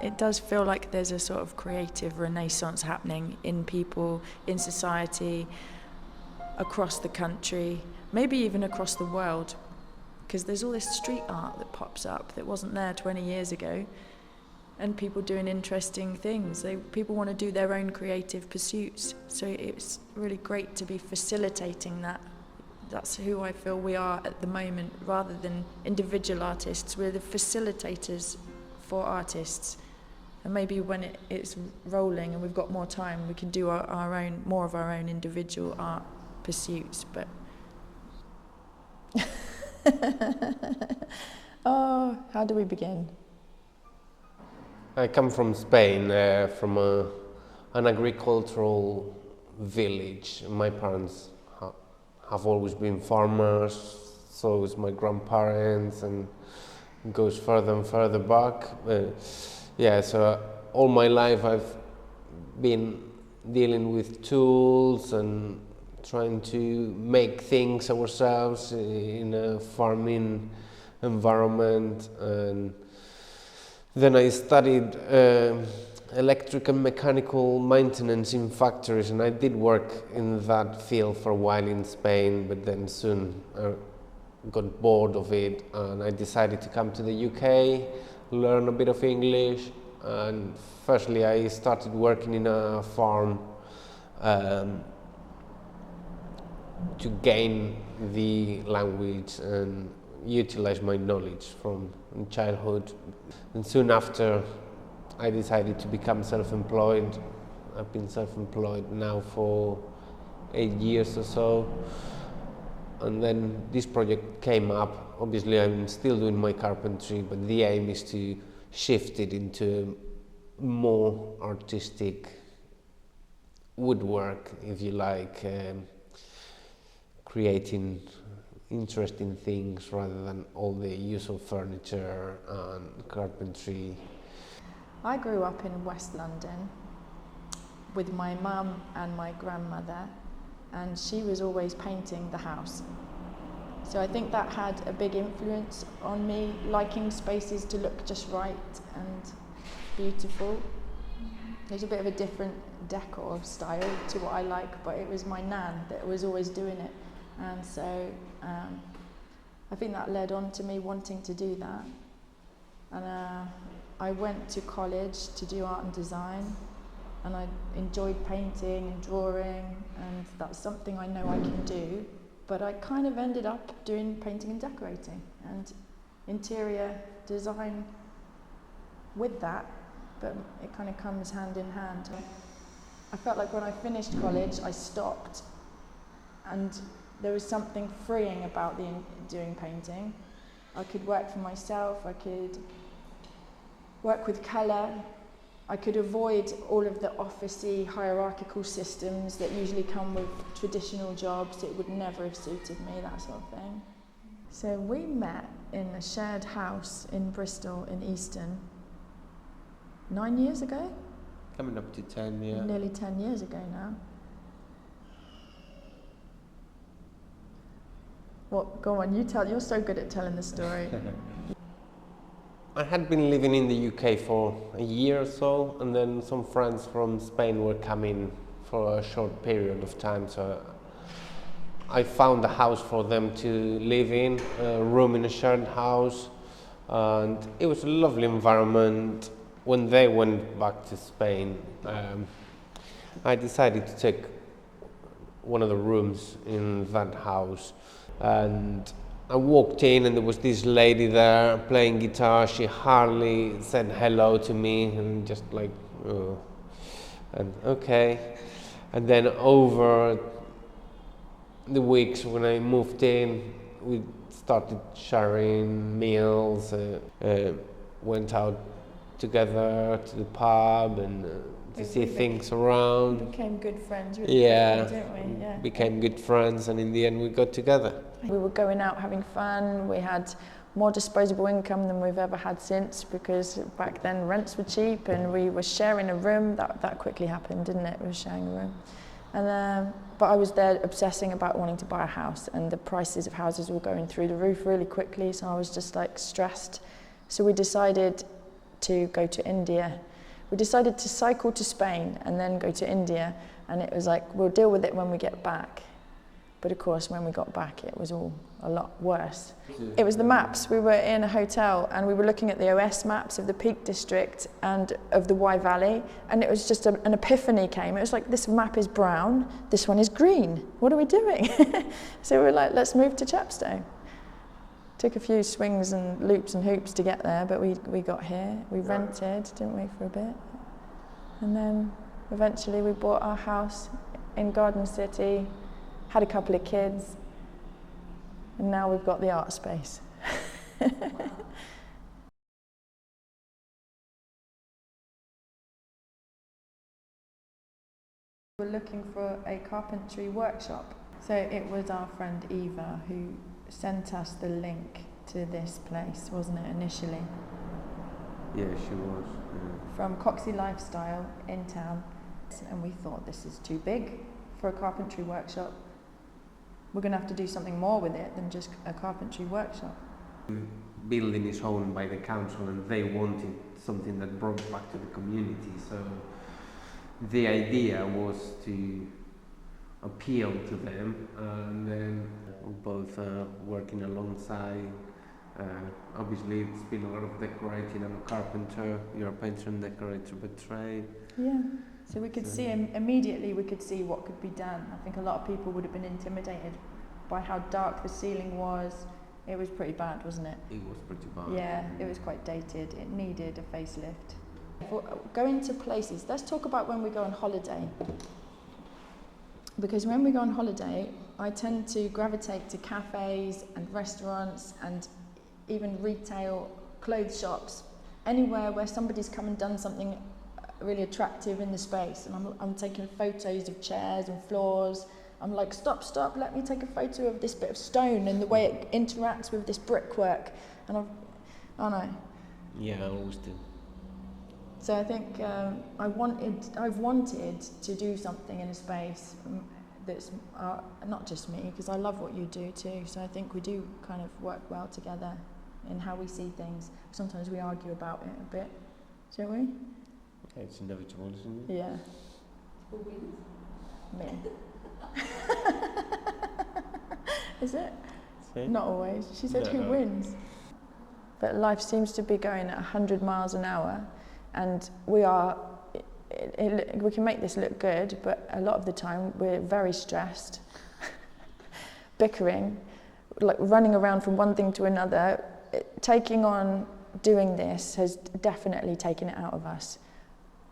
it does feel like there's a sort of creative renaissance happening in people, in society, across the country, maybe even across the world, because there's all this street art that pops up that wasn't there 20 years ago, and people doing interesting things. People want to do their own creative pursuits, so it's really great to be facilitating that. That's who I feel we are at the moment. Rather than individual artists, we're the facilitators for artists. And maybe when it's rolling and we've got more time, we can do more of our own individual art pursuits. But oh, how do we begin? I come from Spain, from an agricultural village. My parents have always been farmers, so is my grandparents, and it goes further and further back. So all my life I've been dealing with tools and trying to make things ourselves in a farming environment. And then I studied electric and mechanical maintenance in factories, and I did work in that field for a while in Spain, but then soon I got bored of it and I decided to come to the UK, learn a bit of English. And firstly I started working in a farm to gain the language and utilize my knowledge from childhood. And soon after I decided to become self-employed. I've been self-employed now for 8 years or so. And then this project came up. Obviously I'm still doing my carpentry, but the aim is to shift it into more artistic woodwork, if you like, creating interesting things rather than all the usual furniture and carpentry. I grew up in West London with my mum and my grandmother, and she was always painting the house. So I think that had a big influence on me, liking spaces to look just right and beautiful. There's a bit of a different decor style to what I like, but it was my nan that was always doing it. And so I think that led on to me wanting to do that. And I went to college to do art and design, and I enjoyed painting and drawing, and that's something I know I can do. But I kind of ended up doing painting and decorating and interior design with that, but it kind of comes hand in hand. I felt like when I finished college, I stopped, and there was something freeing about doing painting. I could work for myself, I could work with colour, I could avoid all of the officey hierarchical systems that usually come with traditional jobs. It would never have suited me, that sort of thing. So we met in a shared house in Bristol in Easton 9 years ago? Coming up to 10, yeah. Nearly 10 years ago now. Well, go on, you tell. You're so good at telling the story. I had been living in the UK for a year or so, and then some friends from Spain were coming for a short period of time, so I found a house for them to live in, a room in a shared house, and it was a lovely environment. When they went back to Spain, I decided to take one of the rooms in that house, and I walked in and there was this lady there playing guitar. She hardly said hello to me, and just like, oh, and okay. And then over the weeks when I moved in, we started sharing meals, went out together to the pub and to see things around. We became good friends really quickly, didn't we? Yeah. Became good friends, and in the end we got together. We were going out having fun. We had more disposable income than we've ever had since, because back then rents were cheap, and we were sharing a room. That quickly happened, didn't it? We were sharing a room. And but I was there obsessing about wanting to buy a house, and the prices of houses were going through the roof really quickly, so I was just like stressed. So we decided to go to India. We decided to cycle to Spain and then go to India, and it was like, we'll deal with it when we get back. But of course, when we got back, it was all a lot worse. It was the maps. We were in a hotel and we were looking at the OS maps of the Peak District and of the Wye Valley, and it was just an epiphany came. It was like, this map is brown, this one is green. What are we doing? So we were like, let's move to Chepstow. Took a few swings and loops and hoops to get there, but we got here. We rented, didn't we, for a bit? And then eventually we bought our house in Garden City, had a couple of kids, and now we've got the art space. We're looking for a carpentry workshop. So it was our friend Eva who sent us the link to this place, wasn't it, initially? Yeah, she was. Yeah. From Coxey Lifestyle in town. And we thought, this is too big for a carpentry workshop. We're going to have to do something more with it than just a carpentry workshop. The building is owned by the council and they wanted something that brought back to the community. So the idea was to appeal to them, and then both working alongside. Obviously it's been a lot of decorating. I'm a carpenter, you're a painter and decorator by trade. Yeah. So we could see immediately, we could see what could be done. I think a lot of people would have been intimidated by how dark the ceiling was. It was pretty bad, wasn't it? It was pretty bad. Yeah, it was quite dated. It needed a facelift. Going to places, let's talk about when we go on holiday. Because when we go on holiday, I tend to gravitate to cafes and restaurants and even retail clothes shops, anywhere where somebody's come and done something really attractive in the space, and I'm taking photos of chairs and floors. I'm like, stop, let me take a photo of this bit of stone and the way it interacts with this brickwork. And I know. Yeah, I always do. So I think I've wanted to do something in a space that's not just me, because I love what you do too. So I think we do kind of work well together in how we see things. Sometimes we argue about it a bit, don't we? It's inevitable, isn't it? Yeah. Who wins? Me. Is it? See? Not always. She said, No. who wins? But life seems to be going at 100 miles an hour, and we can make this look good, but a lot of the time we're very stressed, bickering, like running around from one thing to another. Taking on doing this has definitely taken it out of us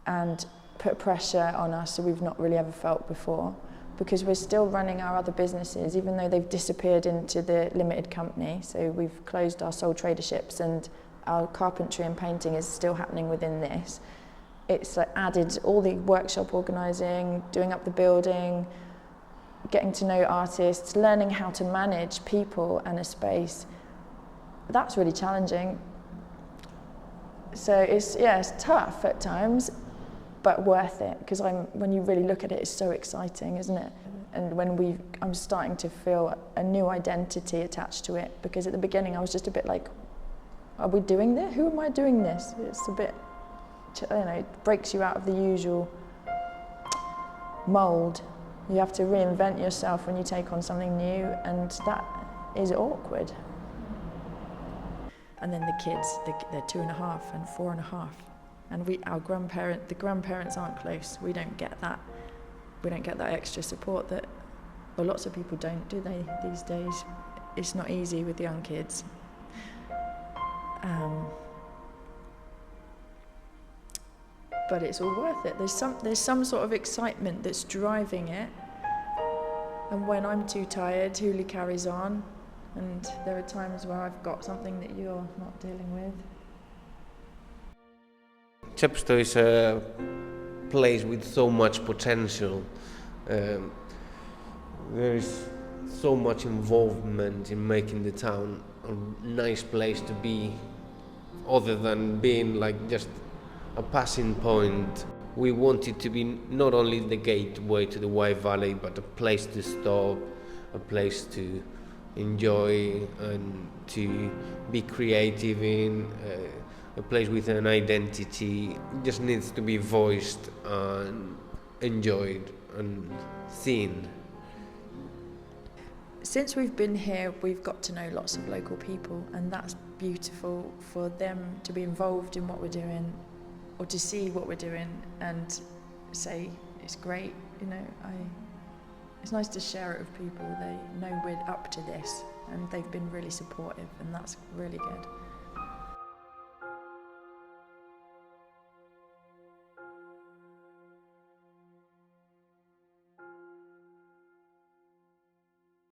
and put pressure on us that we've not really ever felt before, because we're still running our other businesses, even though they've disappeared into the limited company. So we've closed our sole traderships, and our carpentry and painting is still happening within this. It's like added all the workshop organising, doing up the building, getting to know artists, learning how to manage people and a space. That's really challenging. So it's tough at times, but worth it, because when you really look at it, it's so exciting, isn't it? And I'm starting to feel a new identity attached to it, because at the beginning I was just a bit like, are we doing this? Who am I doing this? It's a bit, it breaks you out of the usual mould. You have to reinvent yourself when you take on something new, and that is awkward. And then the kids, they're 2.5 and 4.5. And the grandparents aren't close. We don't get that extra support that, well, lots of people don't, do they, these days? It's not easy with young kids. But it's all worth it. There's some sort of excitement that's driving it. And when I'm too tired, Julio carries on. And there are times where I've got something that you're not dealing with. Chepstow is a place with so much potential. There is so much involvement in making the town a nice place to be, other than being like just a passing point. We want it to be not only the gateway to the Wye Valley, but a place to stop, a place to enjoy and to be creative in, a place with an identity. It just needs to be voiced and enjoyed and seen. Since we've been here, we've got to know lots of local people, and that's beautiful for them to be involved in what we're doing, or to see what we're doing and say it's great. It's nice to share it with people. They know we're up to this, and they've been really supportive, and that's really good.